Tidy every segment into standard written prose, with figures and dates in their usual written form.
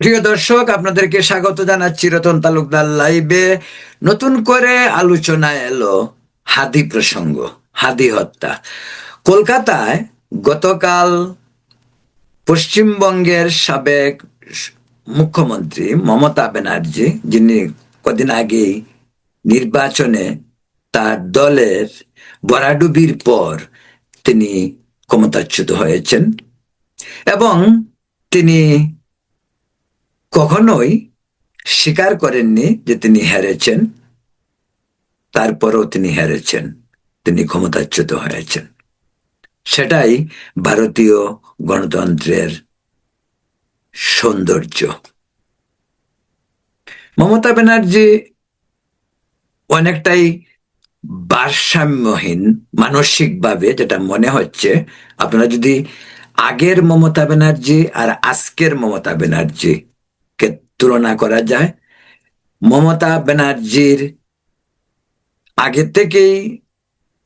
প্রিয় দর্শক, আপনাদেরকে স্বাগত জানাচ্ছি রতন তালুকদার লাইভে। নতুন করে আলোচনায় এলো হাদি প্রসঙ্গ, হাদি হত্যা। কলকাতায় গতকাল পশ্চিমবঙ্গের সাবেক মুখ্যমন্ত্রী মমতা ব্যানার্জি, যিনি কদিন আগেই নির্বাচনে তার দলের ভরাডুবির পর তিনি ক্ষমতাচ্যুত হয়েছেন, এবং তিনি কখনোই স্বীকার করেননি যে তিনি হেরেছেন। তারপরও তিনি হেরেছেন, তিনি ক্ষমতাচ্যুত হয়েছেন। সেটাই ভারতীয় গণতন্ত্রের সৌন্দর্য। মমতা ব্যানার্জি অনেকটাই ভারসাম্যহীন মানসিকভাবে, যেটা মনে হচ্ছে। আপনারা যদি আগের মমতা ব্যানার্জি আর আজকের মমতা ব্যানার্জি কে তুলনা করা যায়, মমতা ব্যানার্জির আগে থেকেই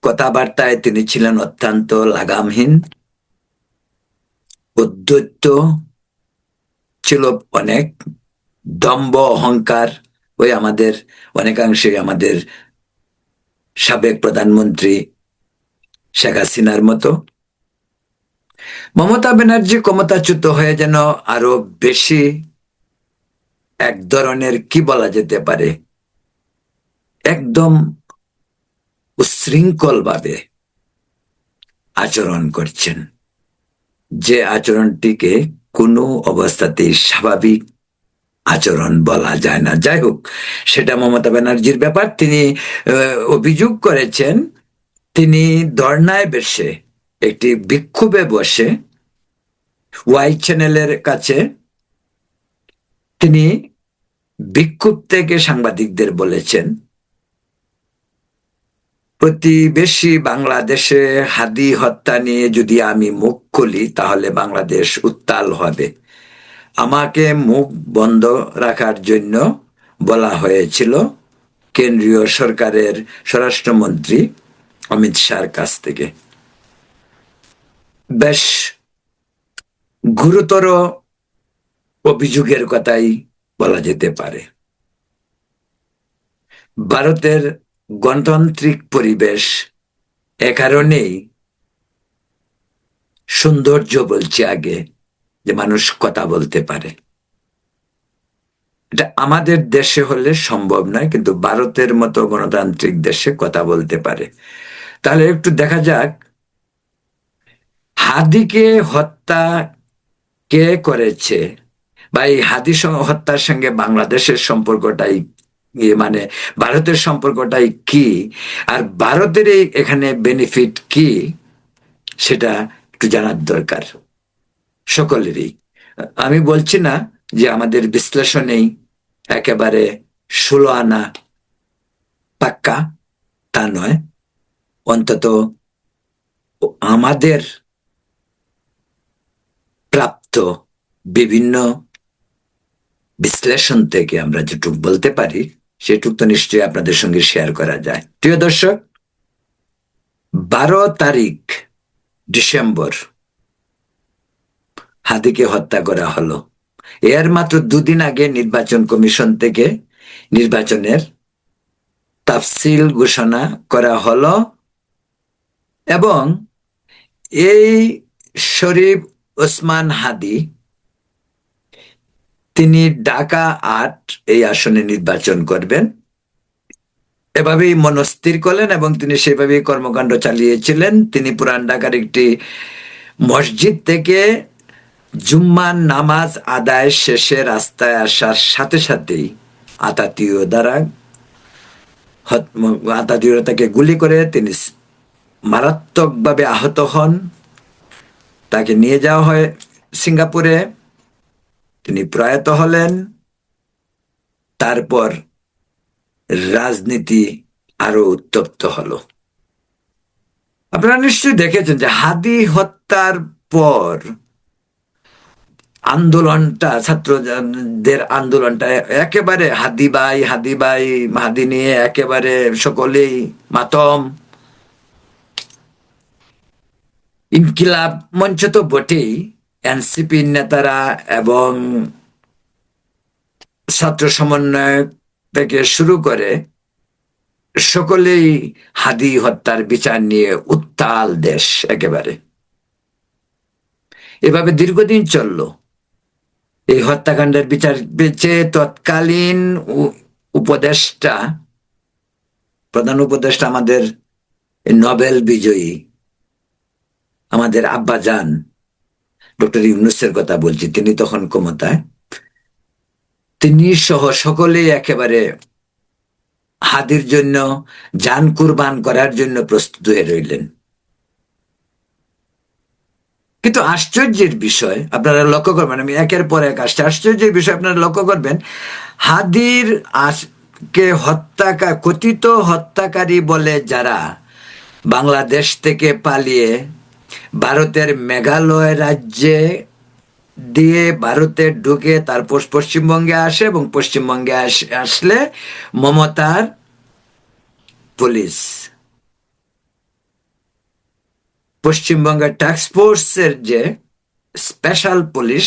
কথাবার্তায় তিনি ছিলেন অত্যন্ত লাগামহীন, উদ্ধত ছিল অনেক, দম্ভ অহংকার। ওই আমাদের অনেকাংশে আমাদের সাবেক প্রধানমন্ত্রী শেখ হাসিনার মতো। মমতা ব্যানার্জি ক্ষমতাচ্যুত হয়ে যেন আরো বেশি এক ধরনের, কি বলা যেতে পারে, একদম উচ্ছৃঙ্খল ভাবে আচরণ করছেন, যে আচরণটিকে কোনো অবস্থাতেই স্বাভাবিক আচরণ বলা যায় না। যাই হোক, সেটা মমতা ব্যানার্জির ব্যাপার। তিনি অভিযোগ করেছেন, তিনি ধর্নায় বসে, একটি বিক্ষোভে বসে ওয়াই চ্যানেলের কাছে তিনি বিক্ষোভ থেকে সাংবাদিকদের বলেছেন, প্রতিবেশী বাংলাদেশে হাদি হত্যা নিয়ে যদি আমি মুখ খুলি তাহলে বাংলাদেশ উত্তাল হবে। আমাকে মুখ বন্ধ রাখার জন্য বলা হয়েছিল কেন্দ্রীয় সরকারের স্বরাষ্ট্রমন্ত্রী অমিত শাহর কাছ থেকে। বেশ গুরুতর অভিযোগের কথাই বলা যেতে পারে। ভারতের গণতান্ত্রিক পরিবেশ এ কারণেই সৌন্দর্য, বলছি আগে, যে মানুষ কথা বলতে পারে। এটা আমাদের দেশে হলে সম্ভব নয়, কিন্তু ভারতের মতো গণতান্ত্রিক দেশে কথা বলতে পারে। তাহলে একটু দেখা যাক, হাদিকে হত্যা কে করেছে, বা এই হাদি হত্যার সঙ্গে বাংলাদেশের সম্পর্কটাই, মানে ভারতের সম্পর্কটাই কি, আর ভারতের এই এখানে বেনিফিট কি, সেটা একটু জানার দরকার সকলেরই। আমি বলছি না যে আমাদের বিশ্লেষণেই একেবারে 16 আনা পাক্কা, তা নয়। অন্তত আমাদের প্রাপ্ত বিভিন্ন বিশ্লেষণ থেকে আমরা যেটুক বলতে পারি, সেটুক তো নিশ্চয়ই আপনাদের সঙ্গে শেয়ার করা যায়। প্রিয় দর্শক, 12 তারিখ ডিসেম্বর হাদিকে হত্যা করা হলো। এর মাত্র দুদিন আগে নির্বাচন কমিশন থেকে নির্বাচনের তাফসিল ঘোষণা করা হলো, এবং এই শরীফ ওসমান হাদি, তিনি ঢাকা 8 এই আসনে নির্বাচন করবেন এভাবেই মনস্থির করলেন, এবং তিনি সেভাবেই কর্মকাণ্ড চালিয়েছিলেন। তিনি পুরান ঢাকার একটি মসজিদ থেকে জুম্মার নামাজ আদায় শেষে রাস্তায় আসার সাথে সাথেই আতাতীয় দ্বারা আতাতীয়রা তাকে গুলি করে তিনি মারাত্মকভাবে আহত হন। তাকে নিয়ে যাওয়া হয় সিঙ্গাপুরে, তিনি প্রয়াত হলেন। তারপর রাজনীতি আরো উত্তপ্ত হলো। আপনারা নিশ্চয়ই দেখেছেন যে হাদি হত্যার পর আন্দোলনটা, ছাত্রদের আন্দোলনটা একেবারে হাদি ভাই হাদি ভাই হাদি নিয়ে একেবারে সকলেই মাতম। ইনকিলাব মঞ্চ তো বটেই, এনসিপির নেতারা এবং ছাত্র সমন্বয়ক থেকে শুরু করে সকলেই হাদি হত্যার বিচার নিয়ে উত্তাল দেশ একেবারে। এভাবে দীর্ঘদিন চলল এই হত্যাকাণ্ডের বিচার পেয়েছে তৎকালীন উপদেষ্টা, প্রধান উপদেষ্টা আমাদের নোবেল বিজয়ী আমাদের আব্বাজান ডক্টর ইউনূসের কথা বলছি, তিনি তখন ক্ষমতায়, তিনি সহ সকলেই একেবারে হাদির জন্য জান কুরবান করার জন্য প্রস্তুত হয়ে রইলেন। কিন্তু আশ্চর্যের বিষয় আপনারা লক্ষ্য করবেন, আমি একের পর এক আসছে, আশ্চর্যের বিষয় আপনারা লক্ষ্য করবেন, হাদির কে কথিত হত্যাকারী বলে যারা বাংলাদেশ থেকে পালিয়ে ভারতের মেঘালয় রাজ্যে দিয়ে ভারতে ঢুকে তারপর পশ্চিমবঙ্গে আসে এবং পশ্চিমবঙ্গে আসলে মমতার পুলিশ, পশ্চিমবঙ্গের টাস্কফোর্সের যে স্পেশাল পুলিশ,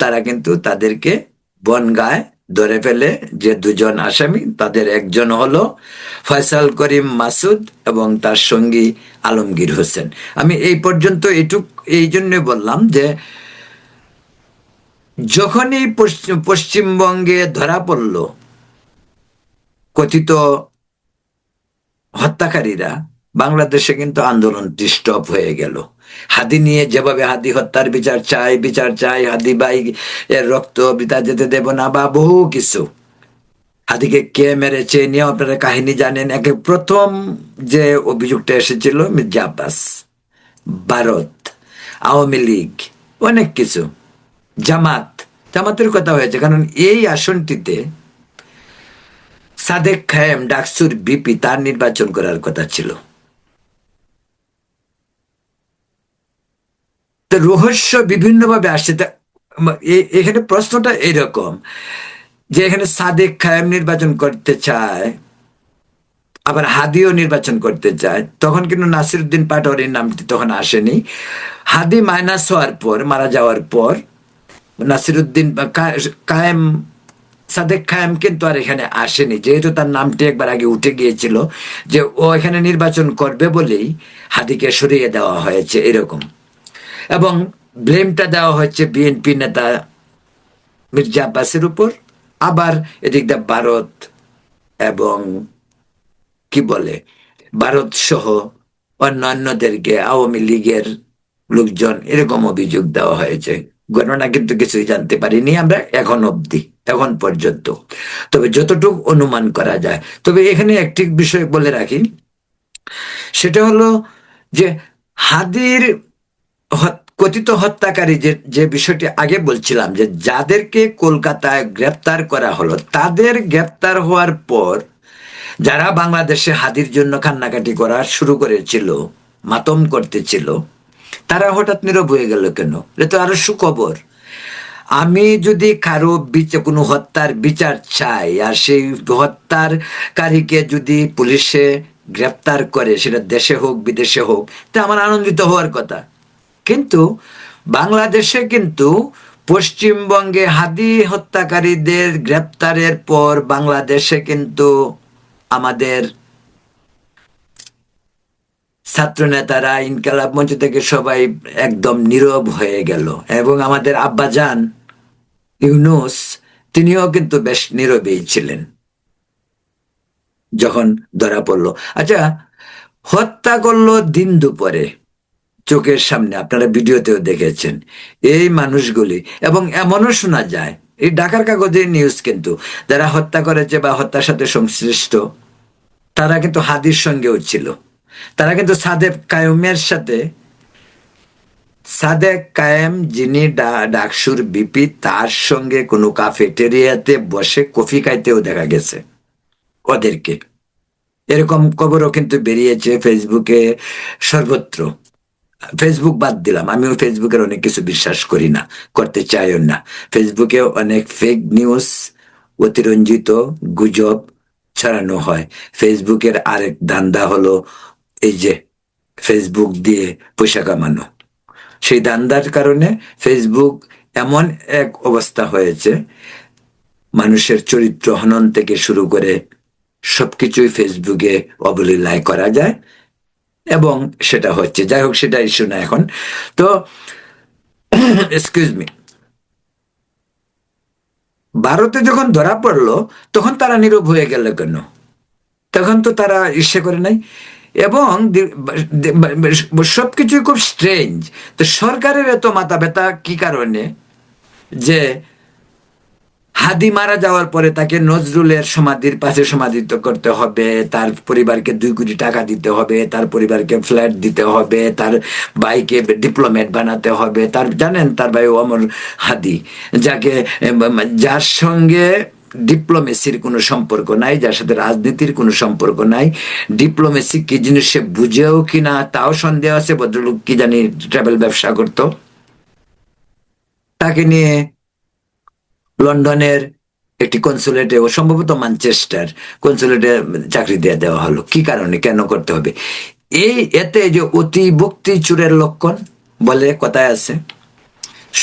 তারা কিন্তু তাদেরকে বনগায় ধরে ফেলে। যে দুজন আসামি, তাদের একজন হলো ফয়সাল করিম মাসুদ এবং তার সঙ্গী আলমগীর হোসেন। আমি এই পর্যন্ত এই জন্য বললাম যে যখনই পশ্চিমবঙ্গে ধরা পড়ল কথিত হত্যাকারীরা, বাংলাদেশে কিন্তু আন্দোলনটি স্টপ হয়ে গেল। হাদি নিয়ে যেভাবে হাদি হত্যার বিচার চাই, হাদি ভাই এর রক্ত বৃথা যেতে দেব না, বা বহু কিছু, হাদিকে কে মেরেছে নিয়ে আপনারা কাহিনী জানেন। একে প্রথম যে অভিযোগটা এসেছিল মির্জা আব্বাস, ভারত, আওয়ামী লীগ, অনেক কিছু, জামাতের কথা হয়েছে, কারণ এই আসনটিতে সাদেক খায়েম ডাকসুর বিপি তার নির্বাচন করার কথা ছিল। তো রহস্য বিভিন্নভাবে আসছে। এখানে প্রশ্নটা এরকম যে এখানে সাদেক খায়েম নির্বাচন করতে চায়, আবার হাদিও নির্বাচন করতে চায়। তখন কিন্তু নাসিরউদ্দিন পাটোয়ারির নামটি তখন আসেনি। হাদি মাইনাস হওয়ার পর, মারা যাওয়ার পর, নাসিরউদ্দিন কায়েম, সাদেক খায়েম কিন্তু আর এখানে আসেনি, যেহেতু তার নামটি একবার আগে উঠে গিয়েছিল যে ও এখানে নির্বাচন করবে বলেই হাদিকে সরিয়ে দেওয়া হয়েছে এরকম। এবং ব্লেমটা দেওয়া হচ্ছে বিএনপি নেতা মির্জা আব্বাসের উপর। আবার এদিক দিয়ে ভারত এবং কি বলে ভারত সহ অন্যান্যদেরকে, আওয়ামী লীগের লোকজন, এরকম অভিযোগ দেওয়া হয়েছে। ঘটনা কিন্তু কিছুই জানতে পারিনি আমরা এখন পর্যন্ত, তবে যতটুকু অনুমান করা যায়। তবে এখানে একটি বিষয় বলে রাখি, সেটা হলো যে হাদির কথিত হত্যাকারী যে বিষয়টি আগে বলছিলাম, যে যাদেরকে কলকাতায় গ্রেপ্তার করা হলো, তাদের গ্রেপ্তার হওয়ার পর যারা বাংলাদেশে হাদির জন্য কান্নাকাটি করা শুরু করেছিল, মাতম করতেছিল, তারা হঠাৎ নীরব হয়ে গেল কেন? এটা তো আরো সুখবর। আমি যদি কারো কোনো হত্যার বিচার চাই, আর সেই হত্যাকারীকে যদি পুলিশে গ্রেপ্তার করে, সেটা দেশে হোক বিদেশে হোক, তা আমার আনন্দিত হওয়ার কথা। কিন্তু বাংলাদেশে কিন্তু পশ্চিমবঙ্গে হাদি হত্যাকারীদের গ্রেপ্তারের পর বাংলাদেশে কিন্তু আমাদের ছাত্র নেতারা, ইনকালাব মঞ্চ থেকে সবাই একদম নীরব হয়ে গেল, এবং আমাদের আব্বাজান ইউনূস তিনিও কিন্তু বেশ নীরবেই ছিলেন যখন ধরা পড়লো। আচ্ছা, হত্যা করলো দিন দুপুরে, চোখের সামনে, আপনারা ভিডিওতেও দেখেছেন এই মানুষগুলি। এবং এমনও শোনা যায়, এই ঢাকার কাগজের নিউজ কিন্তু, যারা হত্যা করেছে বা হত্যার সাথে সংশ্লিষ্ট, তারা কিন্তু হাদির সঙ্গেও ছিল। তারা কিন্তু সাদেক কায়েম যিনি ডাকসুর বিপি, তার সঙ্গে কোনো ক্যাফেটেরিয়াতে বসে কফি খাইতেও দেখা গেছে ওদেরকে। এরকম খবরও কিন্তু বেরিয়েছে ফেসবুকে, সর্বত্র। ফেসবুক বাদ দিলাম, আমিও ফেসবুকের অনেক কিছু বিশ্বাস করি না, করতে চাইও না। ফেসবুকে অনেক ফেক নিউজ, অতিরঞ্জিত গুজব ছড়ানো হয়। ফেসবুকের আরেক ধান্দা হলো এই যে ফেসবুক দিয়ে পয়সা কামানো। সেই ধান্দার কারণে ফেসবুক এমন এক অবস্থা হয়েছে, মানুষের চরিত্র হনন থেকে শুরু করে সবকিছুই ফেসবুকে অবলীলায় করা যায়, এবং সেটা হচ্ছে। যাই হোক, সেটা ইস্যু না এখন। তো এক্সকিউজ মি, ভারতে যখন ধরা পড়লো তখন তারা নীরব হয়ে গেল কেন? তখন তো তারা ইচ্ছে করে নাই। এবং সবকিছুই খুব স্ট্রেঞ্জ। তো সরকারের এত মাথা ব্যথা কি কারণে যে হাদি মারা যাওয়ার পরে তাকে নজরুলের সমাধির পাশে সমাধিত করতে হবে, তার পরিবারকে 2 কোটি টাকা দিতে হবে, তার পরিবারকে ফ্ল্যাট দিতে হবে, তার ভাইকে ডিপ্লোমেট বানাতে হবে। তার জানেন, তার ভাই অমর হাদি, যাকে যার সঙ্গে ডিপ্লোমেসির কোনো সম্পর্ক নাই, যার সাথে রাজনীতির কোনো সম্পর্ক নাই, ডিপ্লোমেসি কি জিনিস সে বুঝেও কিনা তাও সন্দেহ আছে। ভদ্রলোক কি জানি ট্রাভেল ব্যবসা করত, তাকে নিয়ে লন্ডনের একটি কনসুলেটে, ও সম্ভবত ম্যানচেস্টার কনসুলেটে চাকরি দিয়ে দেওয়া হলো। কি কারণে, কেন করতে হবে? এতে যে অতি ভক্তি চোরের লক্ষণ বলে কথায় আছে।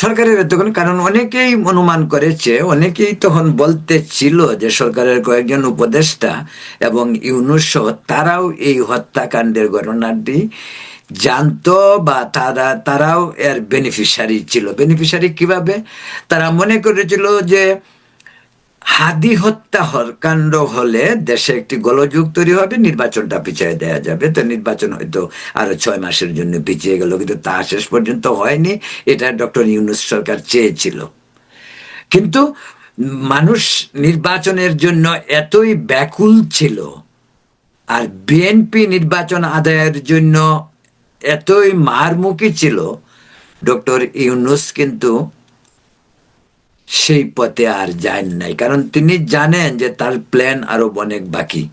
সরকারের তখন, কারণ অনেকেই অনুমান করেছে, অনেকেই তখন বলতে ছিল যে সরকারের কয়েকজন উপদেষ্টা এবং ইউনূস সহ তারাও এই হত্যাকাণ্ডের ঘটনাটি জানতো, বা তারাও এর বেনিফিশিয়ারি ছিল। বেনিফিশিয়ারি কিভাবে? তারা মনে করেছিল যে হাদি হত্যা কাণ্ড হলে দেশে একটি গোলযোগ তৈরি হবে, নির্বাচনটা পিছিয়ে দেওয়া যাবে। তো নির্বাচন হয়তো আরো 6 মাসের জন্য পিছিয়ে গেল, কিন্তু তা শেষ পর্যন্ত হয়নি। এটা ডক্টর ইউনূস সরকার চেয়েছিল। কিন্তু মানুষ নির্বাচনের জন্য এতই ব্যাকুল ছিল, আর বিএনপি নির্বাচন আদায়ের জন্য এতই মারমুখী ছিল, ডক্টর ইউনূস কিন্তু সেই পথে আর যান নাই। কারণ তিনি জানেন যে তার প্ল্যান আরো অনেক বাকি,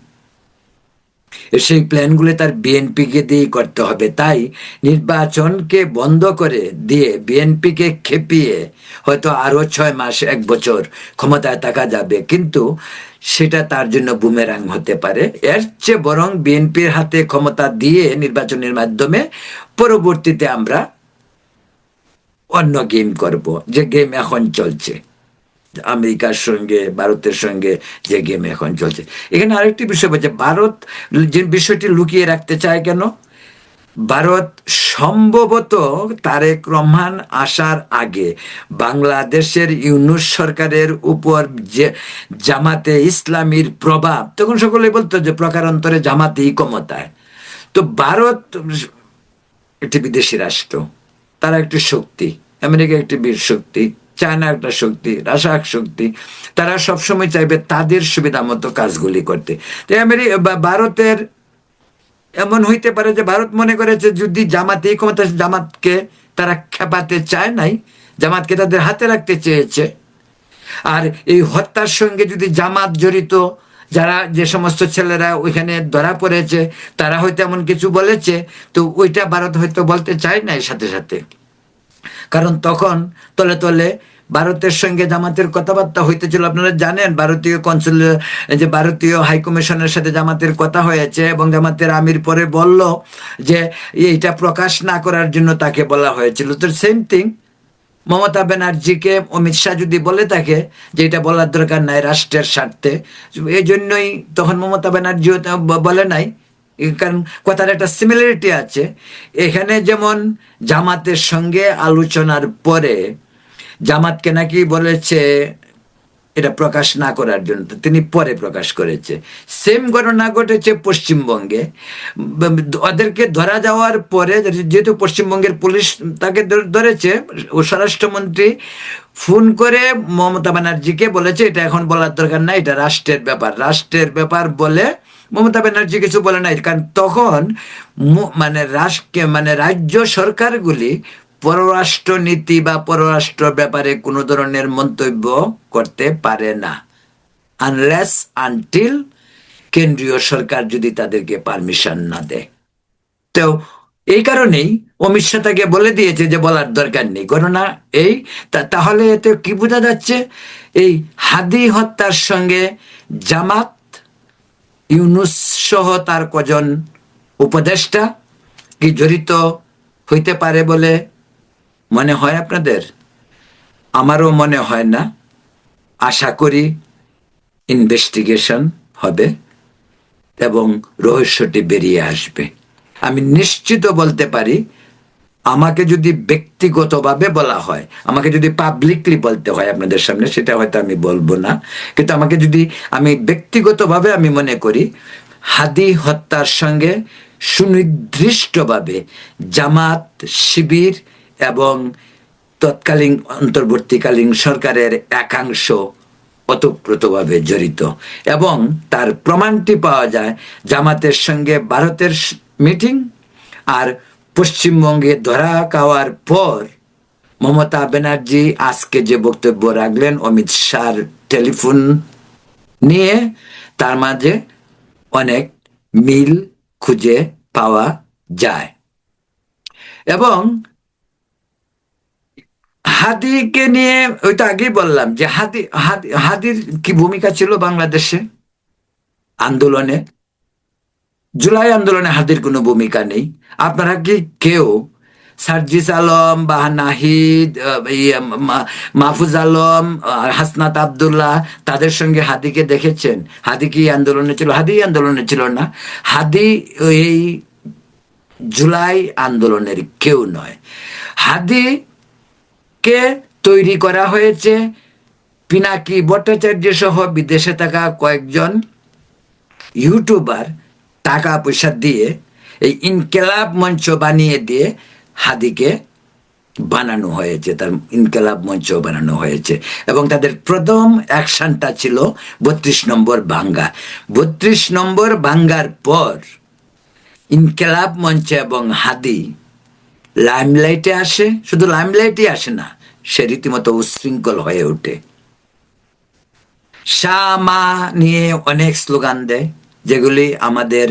সেই প্ল্যানগুলো তার বিএনপিকে দিয়ে করতে হবে। তাই নির্বাচনকে বন্ধ করে দিয়ে বিএনপিকে খেপিয়ে হয়তো আরো 6 মাস, 1 বছর ক্ষমতায় থাকা যাবে, কিন্তু সেটা তার জন্য বুমেরাং হতে পারে। এর চেয়ে বরং বিএনপির হাতে ক্ষমতা দিয়ে নির্বাচনের মাধ্যমে পরবর্তীতে আমরা অন্য গেম করব, যে গেম এখন চলছে আমেরিকার সঙ্গে, ভারতের সঙ্গে, যে গেম এখন চলছে। এখানে আরেকটি বিষয় বলছে, ভারত যে বিষয়টি লুকিয়ে রাখতে চায় কেন? ভারত সম্ভবত তারেক রহমান আসার আগে বাংলাদেশের ইউনূস সরকারের উপর যে জামাতে ইসলামীর প্রভাব, তখন সকলে বলতো যে প্রকারান্তরে জামাতেই ক্ষমতায়। তো ভারত একটি বিদেশি রাষ্ট্র, তারা একটি শক্তি, আমেরিকা একটি বীর শক্তি, চায়না একটা শক্তি, রাশিয়া এক শক্তি। তারা সবসময় চাইবে তাদের সুবিধা মতো কাজগুলি করতে। তো ভারতের এমন হইতে পারে যে ভারত মনে করেছে যদি জামাতেই ক্ষমতা, জামাতকে তারা খেপাতে চায় নাই, জামাতকে তাদের হাতে রাখতে চেয়েছে। আর এই হত্যার সঙ্গে যদি জামাত জড়িত, যারা যে সমস্ত ছেলেরা ওইখানে ধরা পড়েছে, তারা হয়তো এমন কিছু বলেছে, তো ওইটা ভারত হয়তো বলতে চায় নাই সাথে সাথে। কারণ তখন তলে তলে ভারতের সঙ্গে জামাতের কথাবার্তা হইতেছিল। আপনারা জানেন, ভারতীয় কনসুল, যে ভারতীয় হাইকমিশনের সাথে জামাতের কথা হয়েছে, এবং জামাতের আমির পরে বলল যে এইটা প্রকাশ না করার জন্য তাকে বলা হয়েছিল। তো সেম থিং, মমতা ব্যানার্জিকে অমিত শাহ যদি বলে থাকে যে এটা বলার দরকার নাই রাষ্ট্রের স্বার্থে, এই জন্যই তখন মমতা ব্যানার্জিও বলে নাই। কারণ কথার একটা সিমিলারিটি আছে এখানে। যেমন জামাতের সঙ্গে আলোচনার পরে জামাতকে নাকি বলেছে এটা প্রকাশ না করার জন্য, তিনি পরে প্রকাশ করেছে। সেম ঘটনা ঘটেছে পশ্চিমবঙ্গে। ওদেরকে ধরা যাওয়ার পরে, যেহেতু পশ্চিমবঙ্গের পুলিশ তাকে ধরেছে, ও স্বরাষ্ট্রমন্ত্রী ফোন করে মমতা ব্যানার্জিকে বলেছে এটা এখন বলার দরকার নাই, এটা রাষ্ট্রের ব্যাপার, রাষ্ট্রের ব্যাপার বলে মমতা ব্যানার্জি কিছু বলে নাই। কারণ তখন রাজ্য সরকারগুলি পররাষ্ট্র নীতি বা পররাষ্ট্র ব্যাপারে কোনো ধরনের মন্তব্য করতে পারে না, আনলেস আনটিল কেন্দ্রীয় সরকার যদি তাদেরকে পারমিশন না দেয়। তো এই কারণেই অমিত শাহ তাকে বলে দিয়েছে যে বলার দরকার নেই। ঘটনা এই, তাহলে এতে কি বোঝা যাচ্ছে? এই হাদি হত্যার সঙ্গে জামাত, ইউনূস সহ তার কজন উপদেষ্টা কি জড়িত হইতে পারে বলে মনে হয় আপনাদের? আমারও মনে হয় না। আশা করি ইনভেস্টিগেশন হবে এবং রহস্যটি বেরিয়ে আসবে। আমি নিশ্চিত বলতে পারি, আমাকে যদি ব্যক্তিগতভাবে বলা হয়, আমাকে যদি পাবলিকলি বলতে হয় আপনাদের সামনে, সেটা হয়তো আমি বলবো না, কিন্তু আমাকে যদি আমি ব্যক্তিগতভাবে আমি মনে করি হাদি হত্যার সঙ্গে সুনির্দিষ্টভাবে জামাত, শিবির এবং তৎকালীন অন্তর্বর্তীকালীন সরকারের একাংশ ওতপ্রোতভাবে জড়িত, এবং তার প্রমাণটি পাওয়া যায় জামাতের সঙ্গে ভারতের মিটিং আর পশ্চিমবঙ্গে ধরা খাওয়ার পর মমতা ব্যানার্জি আজকে যে বক্তব্য রাখলেন অমিত শাহর টেলিফোন নিয়ে, তার মাঝে অনেক মিল খুঁজে পাওয়া যায়। এবং হাদিকে নিয়ে ওইটা আগেই বললাম যে হাদির কি ভূমিকা ছিল বাংলাদেশে আন্দোলনে। জুলাই আন্দোলনে হাদির কোনো ভূমিকা নেই। আপনারা কি কেউ সার্জিস আলম বা নাহিদ, মাহফুজ আলম, হাসনাত আব্দুল্লাহ, তাদের সঙ্গে হাদিকে দেখেছেন? হাদি কি আন্দোলনে ছিল? হাদি আন্দোলনে ছিল না। হাদি এই জুলাই আন্দোলনের কেউ নয়। হাদিকে তৈরি করা হয়েছে পিনাকি ভট্টাচার্য সহ বিদেশে থাকা কয়েকজন ইউটিউবার টাকা পয়সা দিয়ে, এই ইনকেলাব মঞ্চ বানিয়ে দিয়ে হাদিকে বানানো হয়েছে, তার ইনকেলাব মঞ্চ বানানো হয়েছে। এবং তাদের প্রথম অ্যাকশনটা ছিল ৩২ নম্বর ভাঙ্গা। ৩২ নম্বর ভাঙ্গার পর ইনকেলাব মঞ্চ এবং হাদি লাইমলাইটে আসে। শুধু লাইমলাইটে আসে না, সে রীতিমতো উচ্ছৃঙ্খল হয়ে ওঠে। শাহ মা নিয়ে অনেক স্লোগান দেয়, যেগুলি আমাদের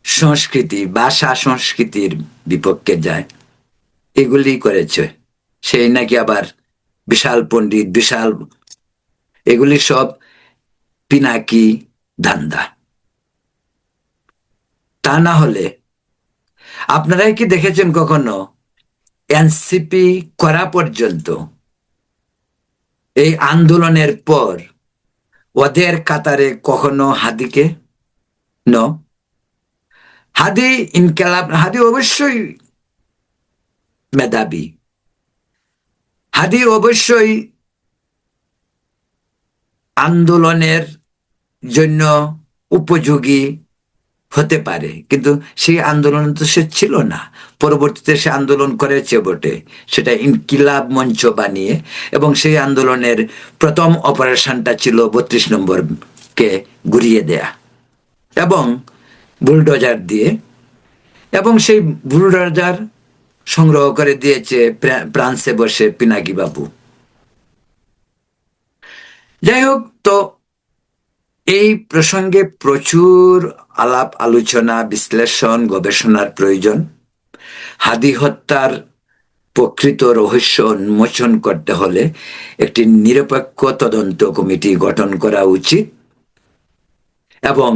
সংস্কৃতি, ভাষা সংস্কৃতির বিপক্ষে যায়। এগুলি করেছে। সেই নাকি আবার বিশাল পণ্ডিত, বিশাল, এগুলি সব পিনাকি ধান্দা। তা না হলে আপনারাই কি দেখেছেন কখনো এনসিপি করা পর্যন্ত এই আন্দোলনের পর ওদের কাতারে কখনো হাদিকে হাদি ইনকেলাব, হাদি অবশ্যই মেধাবী, হাদি অবশ্যই আন্দোলনের জন্য উপযোগী হতে পারে, কিন্তু সেই আন্দোলন তো সে ছিল না। পরবর্তীতে সে আন্দোলন করেছে বটে, সেটা ইনকিলাব মঞ্চ বানিয়ে, এবং সেই আন্দোলনের প্রথম অপারেশনটা ছিল ৩২ নম্বরকে ঘুরিয়ে দেয়া এবং বুলডোজার দিয়ে, এবং সেই বুলডোজার সংগ্রহ করে দিয়েছে ফ্রান্সে বসে পিনাকি বাবু। যাই হোক, তো এই প্রসঙ্গে প্রচুর আলাপ আলোচনা, বিশ্লেষণ, গবেষণার প্রয়োজন। হাদি হত্যার প্রকৃত রহস্য উন্মোচন করতে হলে একটি নিরপেক্ষ তদন্ত কমিটি গঠন করা উচিত, এবং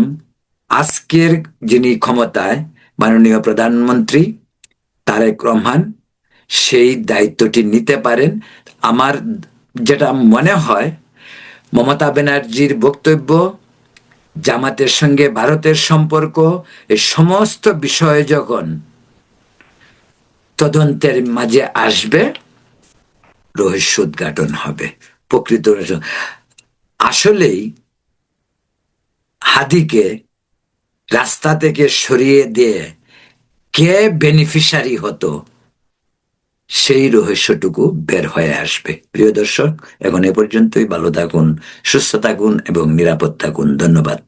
আজকের যিনি ক্ষমতায়, মাননীয় প্রধানমন্ত্রী তারেক রহমান, সেই দায়িত্বটি নিতে পারেন। আমার যেটা মনে হয়, মমতা ব্যানার্জির বক্তব্য, জামাতের সঙ্গে ভারতের সম্পর্ক, এই সমস্ত বিষয়ে যখন তদন্তের মাঝে আসবে, রহস্য উদ্ঘাটন হবে, প্রকৃত আসলেই হাদিকে রাস্তা থেকে সরিয়ে দিয়ে কে বেনিফিশিয়ারি হতো, সেই রহস্যটুকু বের হয়ে আসবে। প্রিয় দর্শক, এখন এ পর্যন্তই। ভালো থাকুন, সুস্থ থাকুন এবং নিরাপদ থাকুন। ধন্যবাদ।